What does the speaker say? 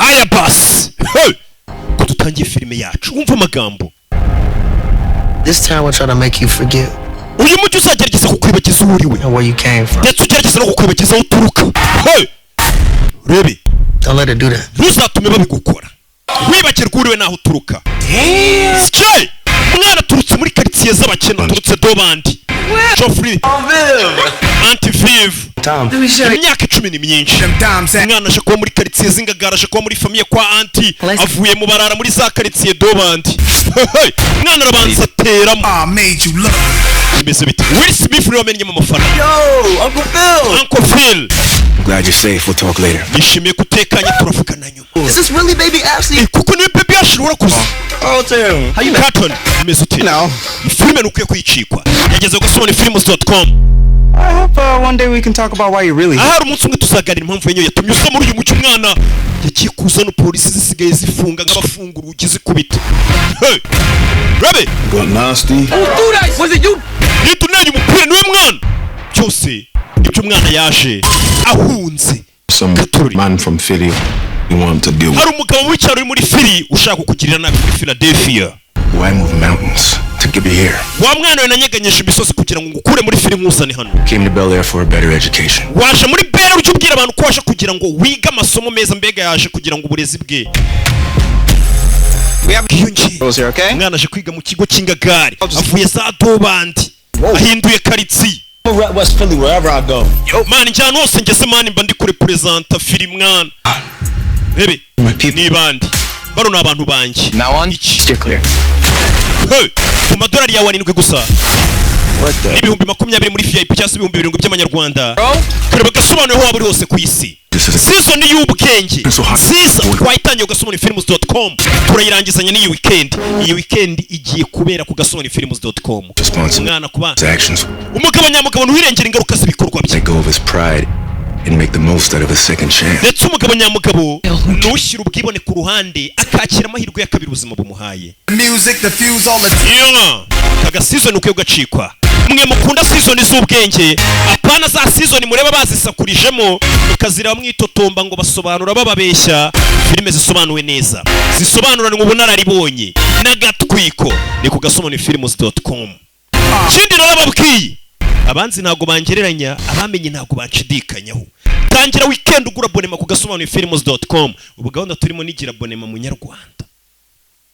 aya basi ko dutangiye filime yacu wumva amagambo. This time we'll try to make you forget. Uyu mucyo uzagerageza kukwibagiza uri we. And where you came from. Ndetse ugerageza no kukwibagiza aho uturuka. Rebe. Don't let her do that. Ntuzatume babigukora. Wibagirwa uri we naho uturuka. Sike! Mwana turutse muri quartier z'abakene turutse dobandi. Geoffrey. Anti Viv. Imyaka 10 ni myinshi. Mwana aje kuba muri quartier z'ingagara aje kuba muri famille kwa anti. Avuye mu barara muri za quartier dobandi. Mwana arabanza teramo. I made you look. Mbese bite. Will Smith niwe wamenye mu mafana. Yo, Uncle Phil. Uncle Phil. Glad you're safe. We'll talk later. Nishimiye kutekanye turavugana nyuma. Is this really baby Ashley? Kuko ni baby Ashley urakuze. Oh, damn. How you carton? Mesuti. No. Filime nukuye kuyicikwa. Yageze gusoma films.com. I hope one day we can talk about why you really. Ahari umunsi umwe tuzaganira impamvu yenyo yatumye usa muri uyu mucyo umwana yagiye kuzana polisi zisigaye zifunga nk'abafungura ugize kubita. Hey. Rabe. Got nasty. Who threw that? Was it you? Nitunanye umupira niwe mwana. Cyose ibyo umwana yaje ahunze. Some man from Philly you want to deal with. Hari umugabo w'icyaro uri muri Philly ushaka kukugirira nabi muri Philadelphia. Why move mountains to get me here? Wa mwana we nanyeganyeje imisozi kugira ngo ngukure muri Philly nkuzane hano. Came to BEL AIR for a better education. Waje muri BEL ujye ubwira abantu ko waje kugira ngo wiga amasomo meza mbega yaje kugira ngo uburezi bwe. Okay? Mwana aje kwiga mu kigo cy'ingagari avuye za dobandi ahinduye karitsiye. West Philly, wherever I go. Yo man, njyana hose ngeze man mba ndi kurepresenta film mwana. Bebe ni bandi baro n'abantu banjye. Now on steer clear. Hey, $7 ya 7 gusa. What the? Ibihumbi 20 muri VIP cyangwa ibihumbi 70 by'amanyarwanda. Kareba gasobanuye ho waba uri hose ku isi. Season y'ubwenge. Season twayitangiye ugasoma films.com. Turayirangizanya n'iyi weekend. Iyi weekend igiye kubera ku gasoma films.com. Mwana kuba. Umugabo nyamugabo ntuhirengera ingaruka z'ibikorwa bye. Let go of his pride and make the most out of a second chance. Ndetse umugabo nyamugabo ntushyira ubwibone ku ruhande akakira amahirwe ya kabiri ubuzima bumuhaye. Music the fuse all the time. Kaga season uko gacikwa. Mwe mukunda season z'ubwenge apana za season mureba bazisakurijemo mukazira mwitotomba ngo basobanura bababeshya. Filime zisobanuwe neza zisobanura ngo ubunararibonye n'agatwiko ni ku gasoma films.com. Kindi narababwiye abanzi ntago bangereranya abamenye ntago banshidikanyaho. Tangira weekend ugura abonema ku gasoma films.com. Ubu gahunda turimo nigira abonema mu Nyarwanda.